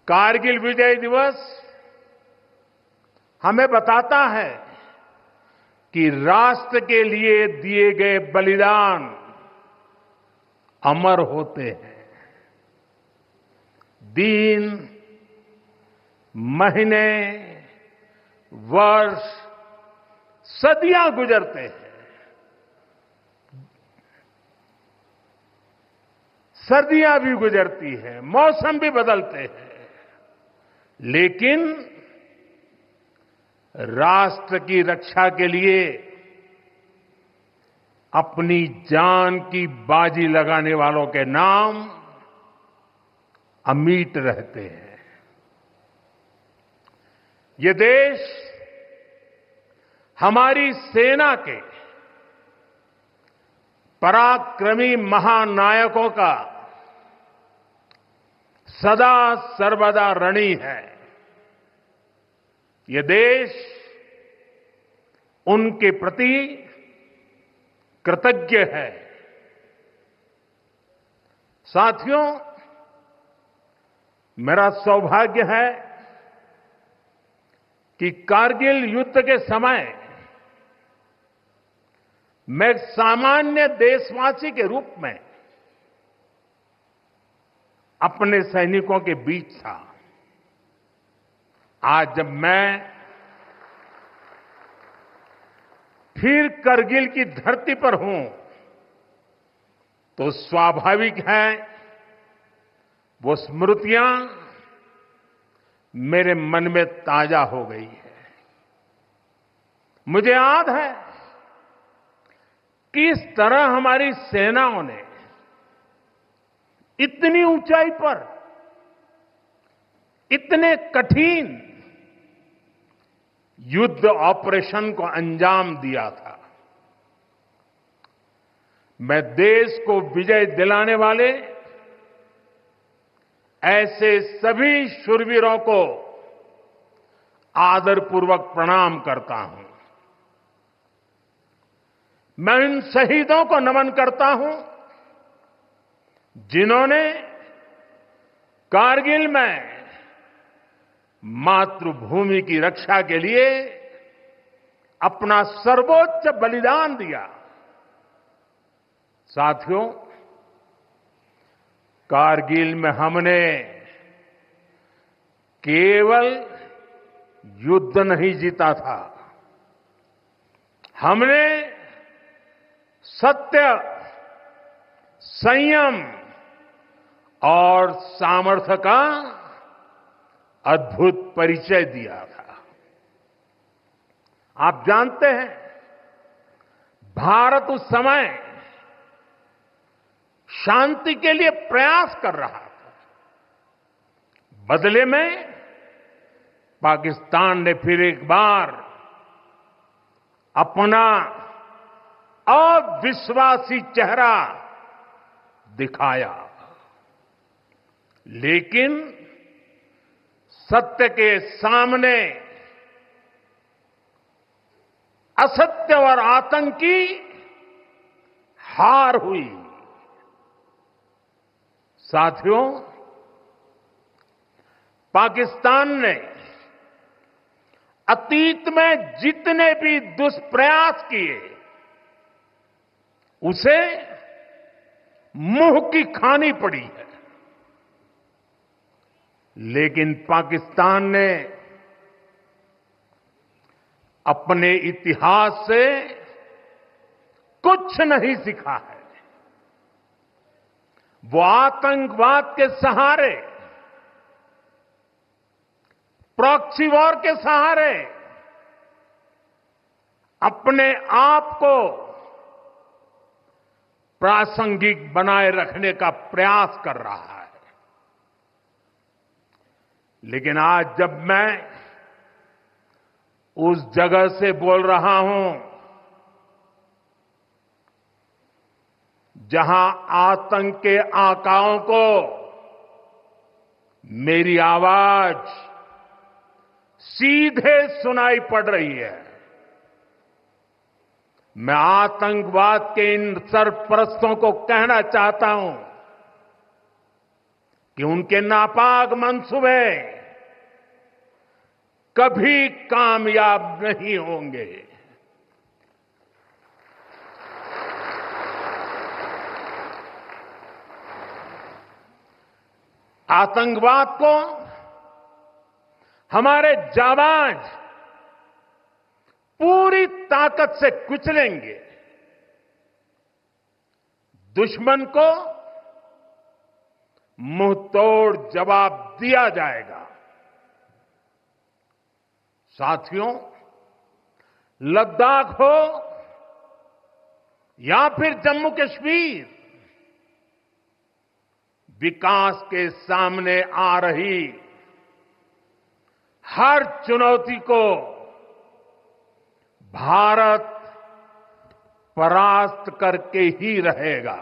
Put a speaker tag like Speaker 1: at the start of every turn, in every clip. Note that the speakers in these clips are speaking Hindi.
Speaker 1: कारगिल विजय दिवस हमें बताता है कि राष्ट्र के लिए दिए गए बलिदान अमर होते हैं। दिन, महीने, वर्ष, सदियां गुजरते हैं, सर्दियां भी गुजरती हैं, मौसम भी बदलते हैं, लेकिन राष्ट्र की रक्षा के लिए अपनी जान की बाजी लगाने वालों के नाम अमिट रहते हैं। ये देश हमारी सेना के पराक्रमी महानायकों का सदा सर्वदा ऋणी है। ये देश उनके प्रति कृतज्ञ है। साथियों, मेरा सौभाग्य है कि कारगिल युद्ध के समय मैं एक सामान्य देशवासी के रूप में अपने सैनिकों के बीच था। आज जब मैं फिर करगिल की धरती पर हूं, तो स्वाभाविक है वो स्मृतियां मेरे मन में ताजा हो गई है। मुझे याद है किस तरह हमारी सेनाओं ने इतनी ऊंचाई पर इतने कठिन युद्ध ऑपरेशन को अंजाम दिया था। मैं देश को विजय दिलाने वाले ऐसे सभी शूरवीरों को आदरपूर्वक प्रणाम करता हूं। मैं उन शहीदों को नमन करता हूं जिन्होंने कारगिल में मातृभूमि की रक्षा के लिए अपना सर्वोच्च बलिदान दिया। साथियों, कारगिल में हमने केवल युद्ध नहीं जीता था, हमने सत्य, संयम और सामर्थ्य का अद्भुत परिचय दिया था। आप जानते हैं, भारत उस समय शांति के लिए प्रयास कर रहा था। बदले में पाकिस्तान ने फिर एक बार अपना अविश्वासी चेहरा दिखाया। लेकिन सत्य के सामने असत्य और आतंक की हार हुई। साथियों, पाकिस्तान ने अतीत में जितने भी दुष्प्रयास किए, उसे मुंह की खानी पड़ी है। लेकिन पाकिस्तान ने अपने इतिहास से कुछ नहीं सीखा है। वो आतंकवाद के सहारे, प्रॉक्सी वॉर के सहारे अपने आप को प्रासंगिक बनाए रखने का प्रयास कर रहा है। लेकिन आज जब मैं उस जगह से बोल रहा हूं जहां आतंक के आकाओं को मेरी आवाज सीधे सुनाई पड़ रही है, मैं आतंकवाद के इन सरपरस्तों को कहना चाहता हूं कि उनके नापाक मंसूबे कभी कामयाब नहीं होंगे। आतंकवाद को हमारे जाबाज पूरी ताकत से कुचलेंगे। दुश्मन को मुंहतोड़ जवाब दिया जाएगा। साथियों, लद्दाख हो या फिर जम्मू कश्मीर, विकास के सामने आ रही हर चुनौती को भारत परास्त करके ही रहेगा।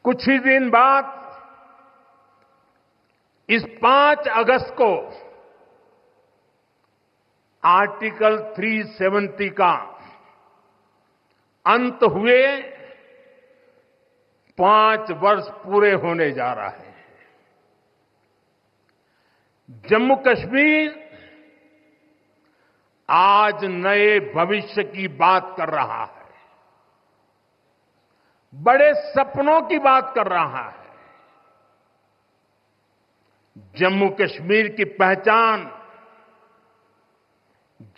Speaker 1: कुछ ही दिन बाद इस 5 अगस्त को आर्टिकल 370 का अंत हुए 5 वर्ष पूरे होने जा रहे हैं। जम्मू कश्मीर आज नए भविष्य की बात कर रहा है, बड़े सपनों की बात कर रहा है। जम्मू कश्मीर की पहचान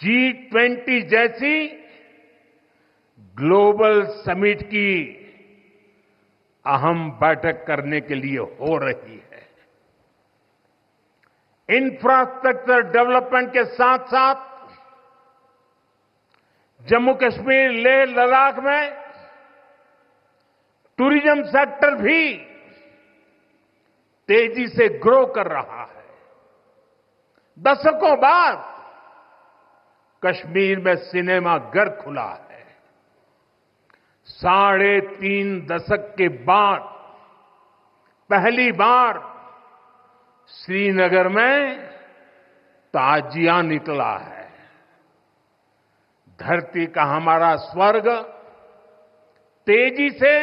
Speaker 1: G20 जैसी ग्लोबल समिट की अहम बैठक करने के लिए हो रही है। इंफ्रास्ट्रक्चर डेवलपमेंट के साथ साथ जम्मू कश्मीर लेह लद्दाख में टूरिज्म सेक्टर भी तेजी से ग्रो कर रहा है। दशकों बाद कश्मीर में सिनेमा घर खुला है। 3.5 दशक के बाद पहली बार श्रीनगर में ताजिया निकला है। धरती का हमारा स्वर्ग तेजी से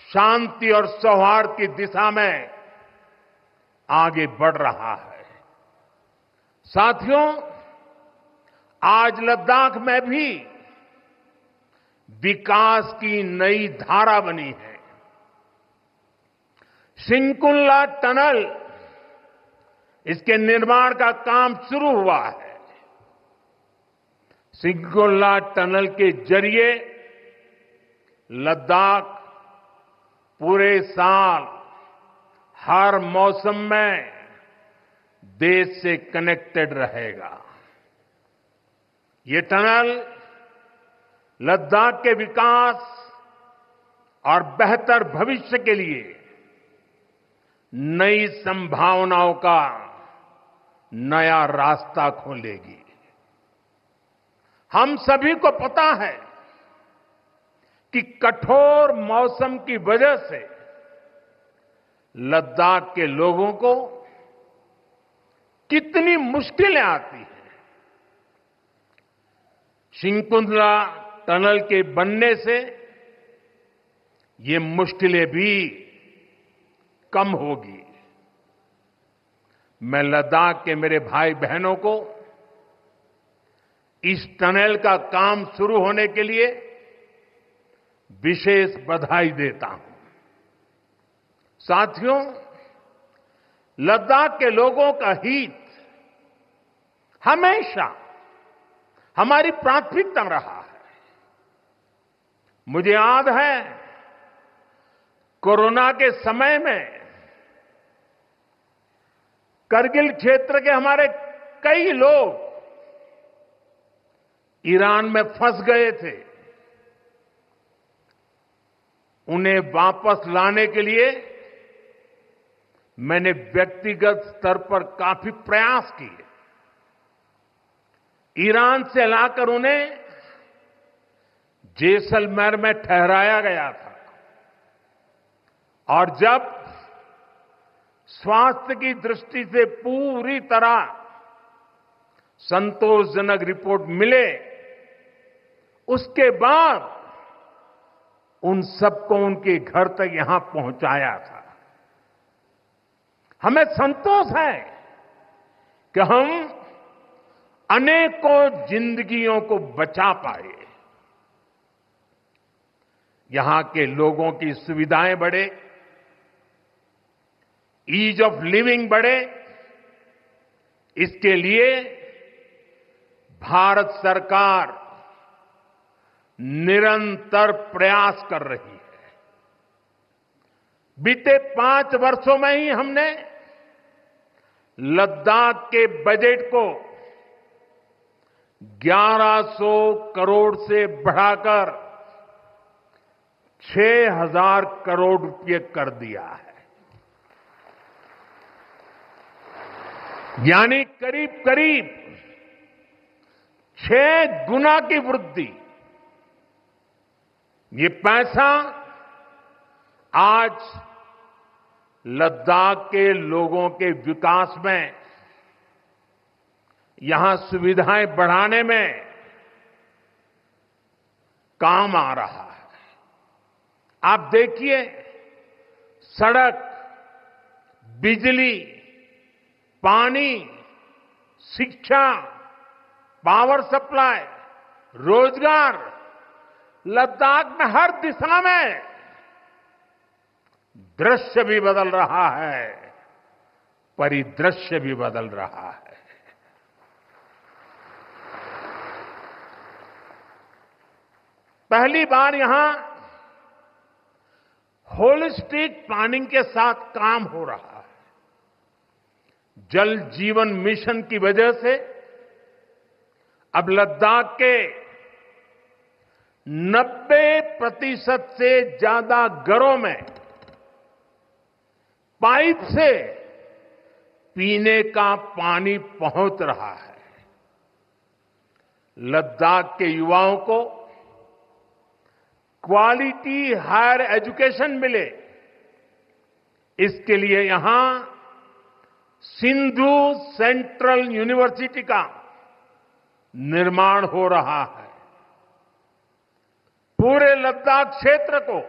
Speaker 1: शांति और सौहार्द की दिशा में आगे बढ़ रहा है। साथियों, आज लद्दाख में भी विकास की नई धारा बनी है। सिंकुल्ला टनल, इसके निर्माण का काम शुरू हुआ है। सिंकुल्ला टनल के जरिए लद्दाख पूरे साल हर मौसम में देश से कनेक्टेड रहेगा। ये टनल लद्दाख के विकास और बेहतर भविष्य के लिए नई संभावनाओं का नया रास्ता खोलेगी। हम सभी को पता है कि कठोर मौसम की वजह से लद्दाख के लोगों को कितनी मुश्किलें आती हैं। सिंकुल्ला टनल के बनने से ये मुश्किलें भी कम होगी। मैं लद्दाख के मेरे भाई बहनों को इस टनल का काम शुरू होने के लिए विशेष बधाई देता हूं। साथियों, लद्दाख के लोगों का हित हमेशा हमारी प्राथमिकता रहा है। मुझे याद है कोरोना के समय में करगिल क्षेत्र के हमारे कई लोग ईरान में फंस गए थे। उन्हें वापस लाने के लिए मैंने व्यक्तिगत स्तर पर काफी प्रयास किए। ईरान से लाकर उन्हें जैसलमेर में ठहराया गया था और जब स्वास्थ्य की दृष्टि से पूरी तरह संतोषजनक रिपोर्ट मिले उसके बाद उन सबको उनके घर तक यहां पहुंचाया था। हमें संतोष है कि हम अनेकों जिंदगियों को बचा पाए। यहां के लोगों की सुविधाएं बढ़े, ईज ऑफ लिविंग बढ़े, इसके लिए भारत सरकार निरंतर प्रयास कर रही है। बीते 5 वर्षों में ही हमने लद्दाख के बजट को 1100 करोड़ से बढ़ाकर 6000 करोड़ रुपए कर दिया है। यानी करीब करीब 6 गुना की वृद्धि। ये पैसा आज लद्दाख के लोगों के विकास में, यहां सुविधाएं बढ़ाने में काम आ रहा है। आप देखिए, सड़क, बिजली, पानी, शिक्षा, पावर सप्लाई, रोजगार, लद्दाख में हर दिशा में दृश्य भी बदल रहा है, परिदृश्य भी बदल रहा है। पहली बार यहां होलिस्टिक प्लानिंग के साथ काम हो रहा है। जल जीवन मिशन की वजह से अब लद्दाख के 90% से ज्यादा घरों में पाइप से पीने का पानी पहुंच रहा है। लद्दाख के युवाओं को क्वालिटी हायर एजुकेशन मिले, इसके लिए यहां सिंधु सेंट्रल यूनिवर्सिटी का निर्माण हो रहा है। पूरे लद्दाख क्षेत्र को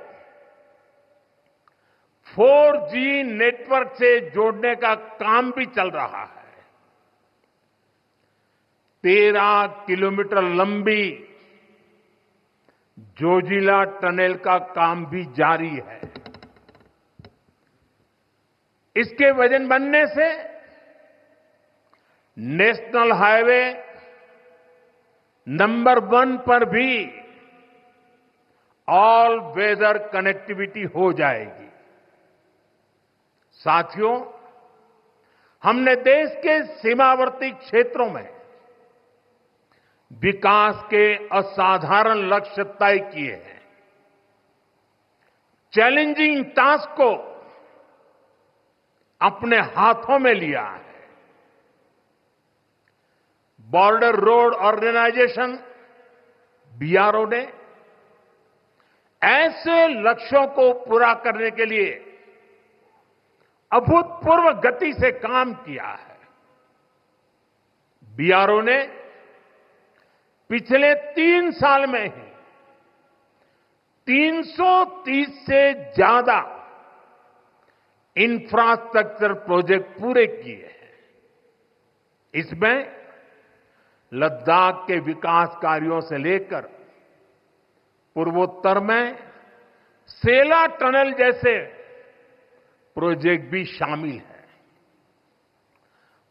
Speaker 1: 4G नेटवर्क से जोड़ने का काम भी चल रहा है। 13 किलोमीटर लंबी जोजिला टनल का काम भी जारी है। इसके वजन बनने से नेशनल हाईवे नंबर 1 पर भी ऑल वेदर कनेक्टिविटी हो जाएगी। साथियों, हमने देश के सीमावर्ती क्षेत्रों में विकास के असाधारण लक्ष्य तय किए हैं। चैलेंजिंग टास्क को अपने हाथों में लिया है। बॉर्डर रोड ऑर्गेनाइजेशन बीआरओ ने ऐसे लक्ष्यों को पूरा करने के लिए अभूतपूर्व गति से काम किया है। बीआरओ ने पिछले 3 साल में ही 330 से ज्यादा इंफ्रास्ट्रक्चर प्रोजेक्ट पूरे किए हैं। इसमें लद्दाख के विकास कार्यों से लेकर पूर्वोत्तर में सेला टनल जैसे प्रोजेक्ट भी शामिल है।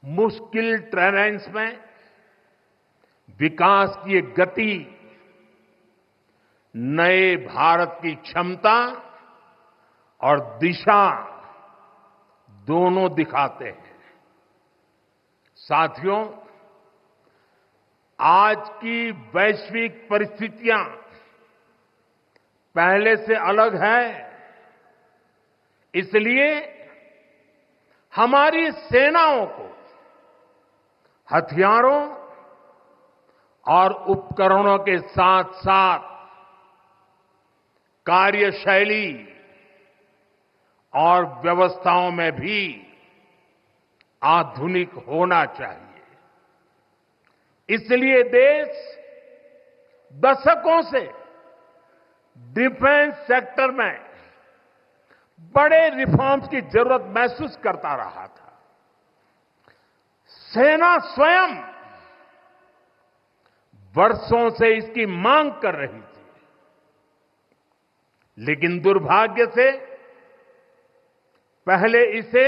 Speaker 1: मुश्किल टेरेन्स में विकास की एक गति नए भारत की क्षमता और दिशा दोनों दिखाते हैं। साथियों, आज की वैश्विक परिस्थितियां पहले से अलग है। इसलिए हमारी सेनाओं को हथियारों और उपकरणों के साथ साथ कार्यशैली और व्यवस्थाओं में भी आधुनिक होना चाहिए। इसलिए देश दशकों से डिफेंस सेक्टर में बड़े रिफॉर्म्स की जरूरत महसूस करता रहा था। सेना स्वयं वर्षों से इसकी मांग कर रही थी, लेकिन दुर्भाग्य से पहले इसे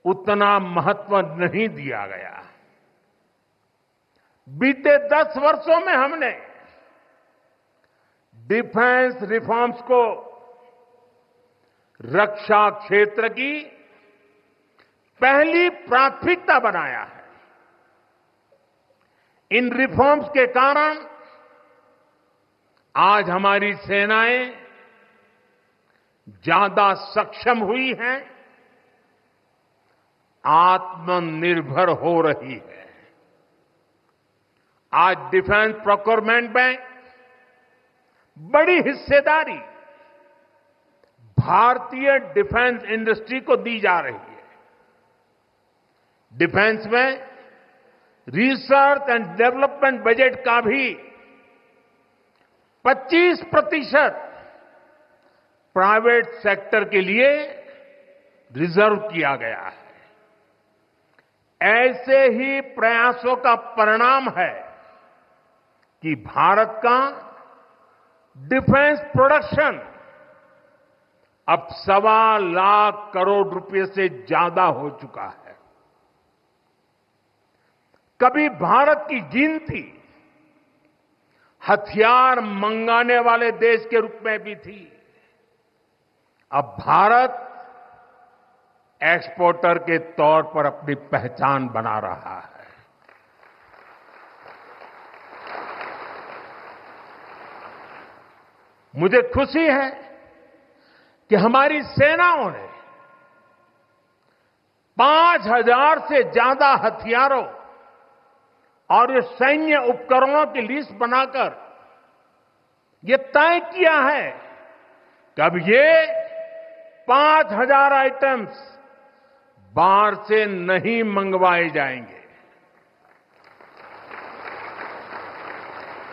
Speaker 1: उतना महत्व नहीं दिया गया। बीते 10 वर्षों में हमने डिफेंस रिफॉर्म्स को रक्षा क्षेत्र की पहली प्राथमिकता बनाया है। इन रिफॉर्म्स के कारण आज हमारी सेनाएं ज्यादा सक्षम हुई हैं, आत्मनिर्भर हो रही है। आज डिफेंस प्रोक्योरमेंट में बड़ी हिस्सेदारी भारतीय डिफेंस इंडस्ट्री को दी जा रही है। डिफेंस में रिसर्च एंड डेवलपमेंट बजट का भी 25% प्राइवेट सेक्टर के लिए रिजर्व किया गया है। ऐसे ही प्रयासों का परिणाम है कि भारत का डिफेंस प्रोडक्शन अब 1.25 लाख करोड़ रुपए से ज्यादा हो चुका है। कभी भारत की गिनती हथियार मंगाने वाले देश के रूप में भी थी। अब भारत एक्सपोर्टर के तौर पर अपनी पहचान बना रहा है। मुझे खुशी है कि हमारी सेनाओं ने 5,000 से ज्यादा हथियारों और ये सैन्य उपकरणों की लिस्ट बनाकर ये तय किया है कि अब ये 5,000 आइटम्स बाहर से नहीं मंगवाए जाएंगे।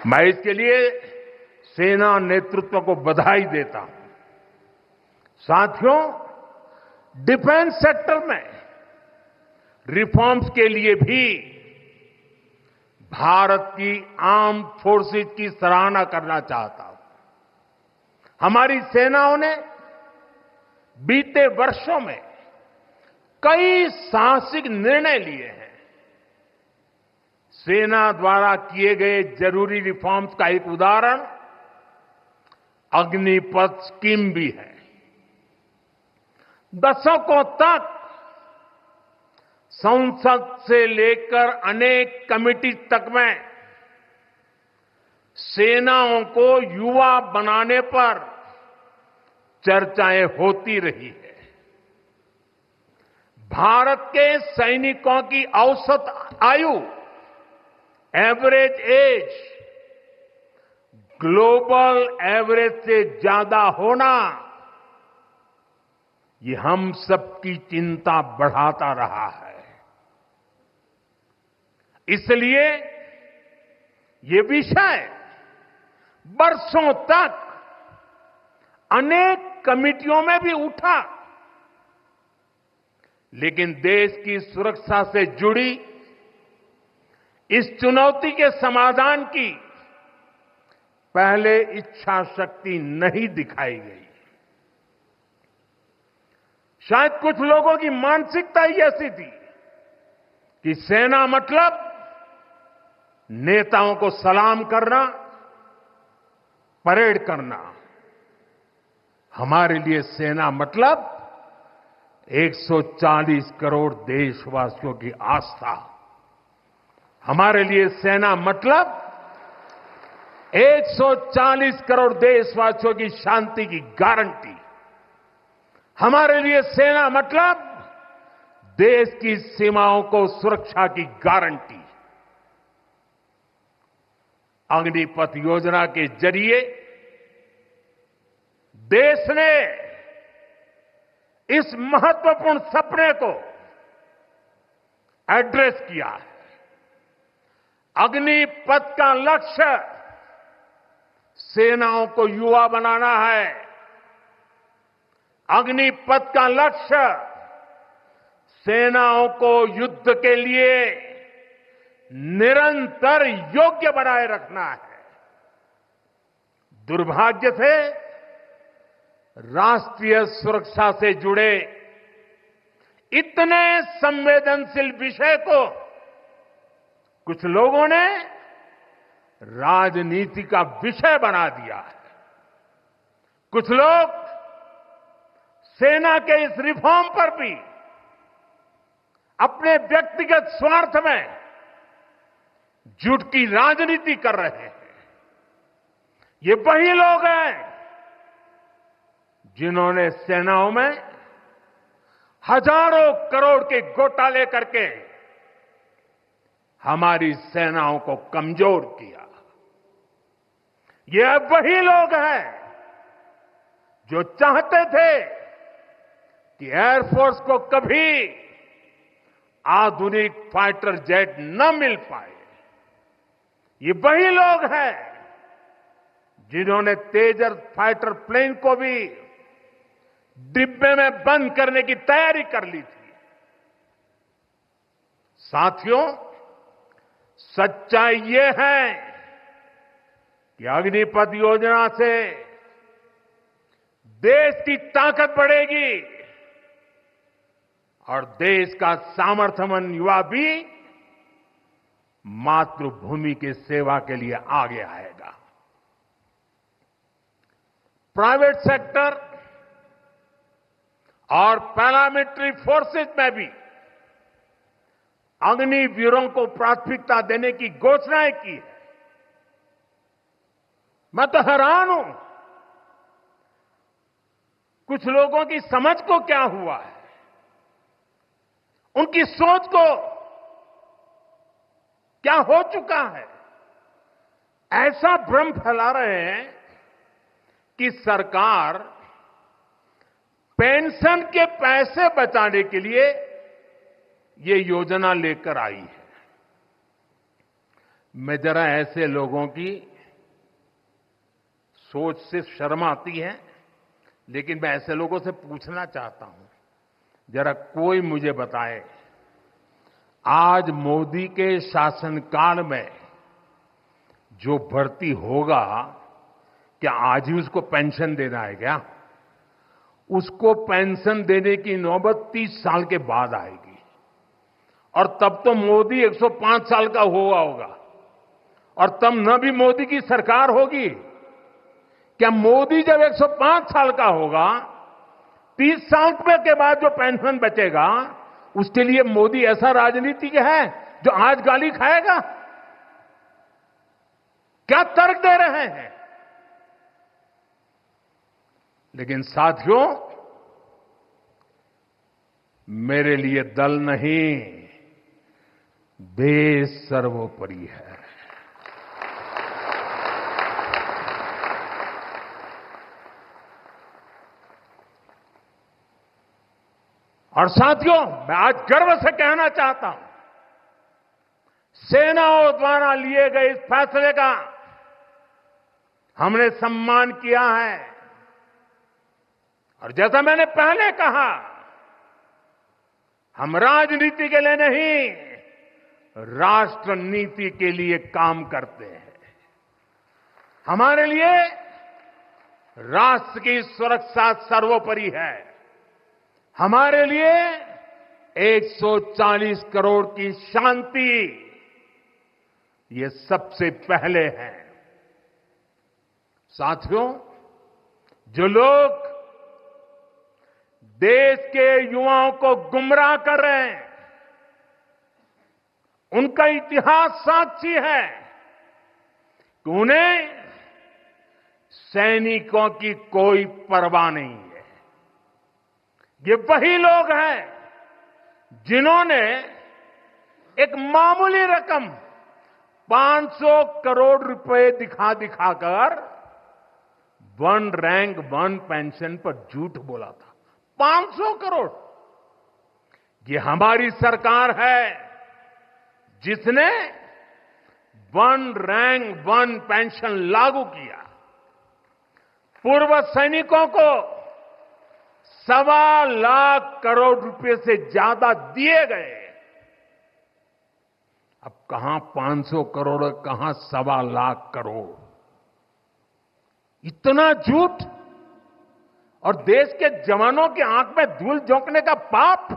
Speaker 1: मैं इसके लिए सेना नेतृत्व को बधाई देता हूं। साथियों, डिफेंस सेक्टर में रिफॉर्म्स के लिए भी भारत की आर्म्ड फोर्सेस की सराहना करना चाहता हूं। हमारी सेनाओं ने बीते वर्षों में कई साहसिक निर्णय लिए हैं। सेना द्वारा किए गए जरूरी रिफॉर्म्स का एक उदाहरण अग्निपथ स्कीम भी है। दशकों तक संसद से लेकर अनेक कमेटी तक में सेनाओं को युवा बनाने पर चर्चाएं होती रही है। भारत के सैनिकों की औसत आयु, एवरेज एज, ग्लोबल एवरेज से ज्यादा होना, ये हम सबकी चिंता बढ़ाता रहा है। इसलिए ये विषय वर्षों तक अनेक कमिटियों में भी उठा, लेकिन देश की सुरक्षा से जुड़ी इस चुनौती के समाधान की पहले इच्छा शक्ति नहीं दिखाई गई। शायद कुछ लोगों की मानसिकता ही ऐसी थी कि सेना मतलब नेताओं को सलाम करना, परेड करना। हमारे लिए सेना मतलब 140 करोड़ देशवासियों की आस्था। हमारे लिए सेना मतलब 140 करोड़ देशवासियों की शांति की गारंटी। हमारे लिए सेना मतलब देश की सीमाओं को सुरक्षा की गारंटी। अग्निपथ योजना के जरिए देश ने इस महत्वपूर्ण सपने को एड्रेस किया है। अग्निपथ का लक्ष्य सेनाओं को युवा बनाना है। अग्निपथ का लक्ष्य सेनाओं को युद्ध के लिए निरंतर योग्य बनाए रखना है। दुर्भाग्य से राष्ट्रीय सुरक्षा से जुड़े इतने संवेदनशील विषय को कुछ लोगों ने राजनीति का विषय बना दिया है। कुछ लोग सेना के इस रिफॉर्म पर भी अपने व्यक्तिगत स्वार्थ में झूठ की राजनीति कर रहे हैं। ये वही लोग हैं जिन्होंने सेनाओं में हजारों करोड़ के घोटाले करके हमारी सेनाओं को कमजोर किया। ये वही लोग हैं जो चाहते थे कि एयरफोर्स को कभी आधुनिक फाइटर जेट न मिल पाए। ये वही लोग हैं जिन्होंने तेजस फाइटर प्लेन को भी डिब्बे में बंद करने की तैयारी कर ली थी। साथियों, सच्चाई ये है कि अग्निपथ योजना से देश की ताकत बढ़ेगी और देश का सामर्थ्यवान युवा भी मातृभूमि की सेवा के लिए आगे आएगा। प्राइवेट सेक्टर और पैरामिलिट्री फोर्सेस में भी अग्निवीरों को प्राथमिकता देने की घोषणाएं की है। मैं तो हैरान हूं, कुछ लोगों की समझ को क्या हुआ है, उनकी सोच को क्या हो चुका है। ऐसा भ्रम फैला रहे हैं कि सरकार पेंशन के पैसे बचाने के लिए ये योजना लेकर आई है। मैं जरा ऐसे लोगों की सोच से शर्म आती है, लेकिन मैं ऐसे लोगों से पूछना चाहता हूं, जरा कोई मुझे बताए, आज मोदी के शासनकाल में जो भर्ती होगा, क्या आज ही उसको पेंशन देना है क्या? उसको पेंशन देने की नौबत 30 साल के बाद आएगी और तब तो मोदी 105 साल का हुआ होगा और तब न भी मोदी की सरकार होगी। क्या मोदी जब 105 साल का होगा, 30 साल के बाद जो पेंशन बचेगा उसके लिए मोदी ऐसा राजनीतिक है जो आज गाली खाएगा? क्या तर्क दे रहे हैं? लेकिन साथियों, मेरे लिए दल नहीं, देश सर्वोपरि है। और साथियों, मैं आज गर्व से कहना चाहता हूं, सेनाओं द्वारा लिए गए इस फैसले का हमने सम्मान किया है। और जैसा मैंने पहले कहा, हम राजनीति के लिए नहीं, राष्ट्र नीति के लिए काम करते हैं। हमारे लिए राष्ट्र की सुरक्षा सर्वोपरि है। हमारे लिए 140 करोड़ की शांति ये सबसे पहले है। साथियों, जो लोग देश के युवाओं को गुमराह कर रहे हैं, उनका इतिहास साक्षी है कि उन्हें सैनिकों की कोई परवाह नहीं है। ये वही लोग हैं जिन्होंने एक मामूली रकम 500 करोड़ रुपए दिखाकर वन रैंक वन पेंशन पर झूठ बोला था। 500 करोड़। ये हमारी सरकार है जिसने वन रैंक वन पेंशन लागू किया। पूर्व सैनिकों को 1.25 लाख करोड़ रुपए से ज्यादा दिए गए। अब कहां 500 करोड़, कहां 1.25 लाख करोड़। इतना झूठ और देश के जवानों की आंख में धूल झोंकने का पाप।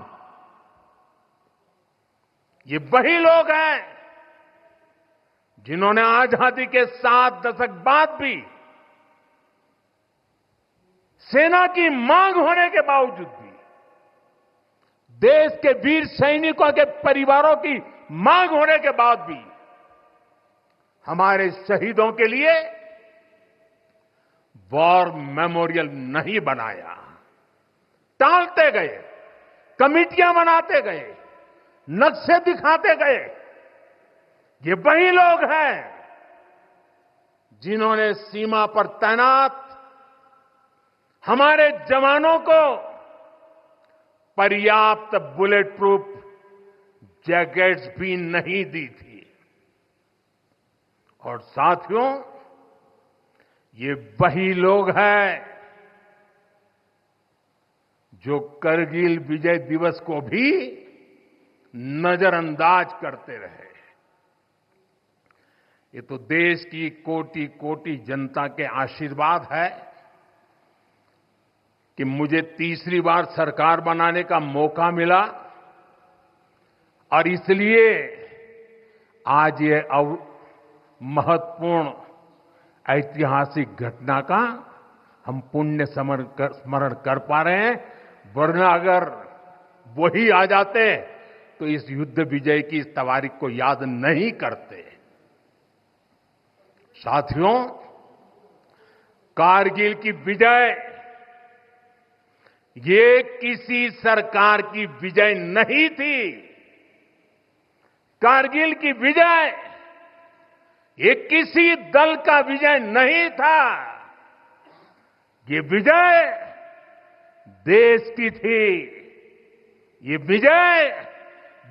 Speaker 1: ये वही लोग हैं जिन्होंने आजादी के 7 दशक बाद भी सेना की मांग होने के बावजूद भी, देश के वीर सैनिकों के परिवारों की मांग होने के बाद भी हमारे शहीदों के लिए वॉर मेमोरियल नहीं बनाया। टालते गए, कमिटियां बनाते गए, नक्शे दिखाते गए। ये वही लोग हैं जिन्होंने सीमा पर तैनात हमारे जवानों को पर्याप्त बुलेट प्रूफ जैकेट्स भी नहीं दी थी। और साथियों, ये वही लोग हैं जो करगिल विजय दिवस को भी नजरअंदाज करते रहे। ये तो देश की कोटि कोटि जनता के आशीर्वाद है कि मुझे तीसरी बार सरकार बनाने का मौका मिला और इसलिए आज ये महत्वपूर्ण ऐतिहासिक घटना का हम पुण्य स्मरण कर पा रहे हैं। वरना अगर वही आ जाते तो इस युद्ध विजय की इस तारीख को याद नहीं करते। साथियों, कारगिल की विजय ये किसी सरकार की विजय नहीं थी। कारगिल की विजय ये किसी दल का विजय नहीं था। ये विजय देश की थी। ये विजय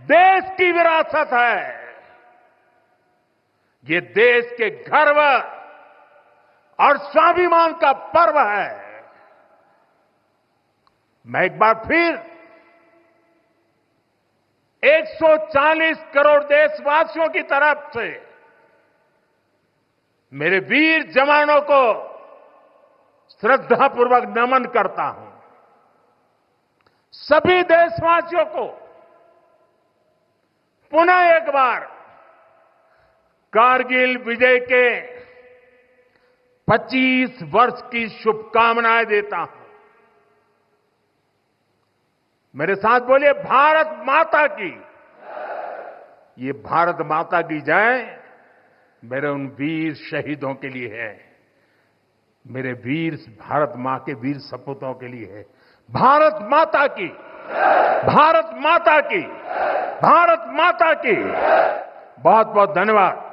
Speaker 1: देश की विरासत है। ये देश के गर्व और स्वाभिमान का पर्व है। मैं एक बार फिर 140 करोड़ देशवासियों की तरफ से मेरे वीर जवानों को श्रद्धापूर्वक नमन करता हूं। सभी देशवासियों को पुनः एक बार कारगिल विजय के 25 वर्ष की शुभकामनाएं देता हूं। मेरे साथ बोलिए, भारत माता की। ये भारत माता की जय मेरे उन वीर शहीदों के लिए है, मेरे वीर भारत मां के वीर सपूतों के लिए है। भारत माता की, भारत माता की, भारत माता की। बहुत बहुत धन्यवाद।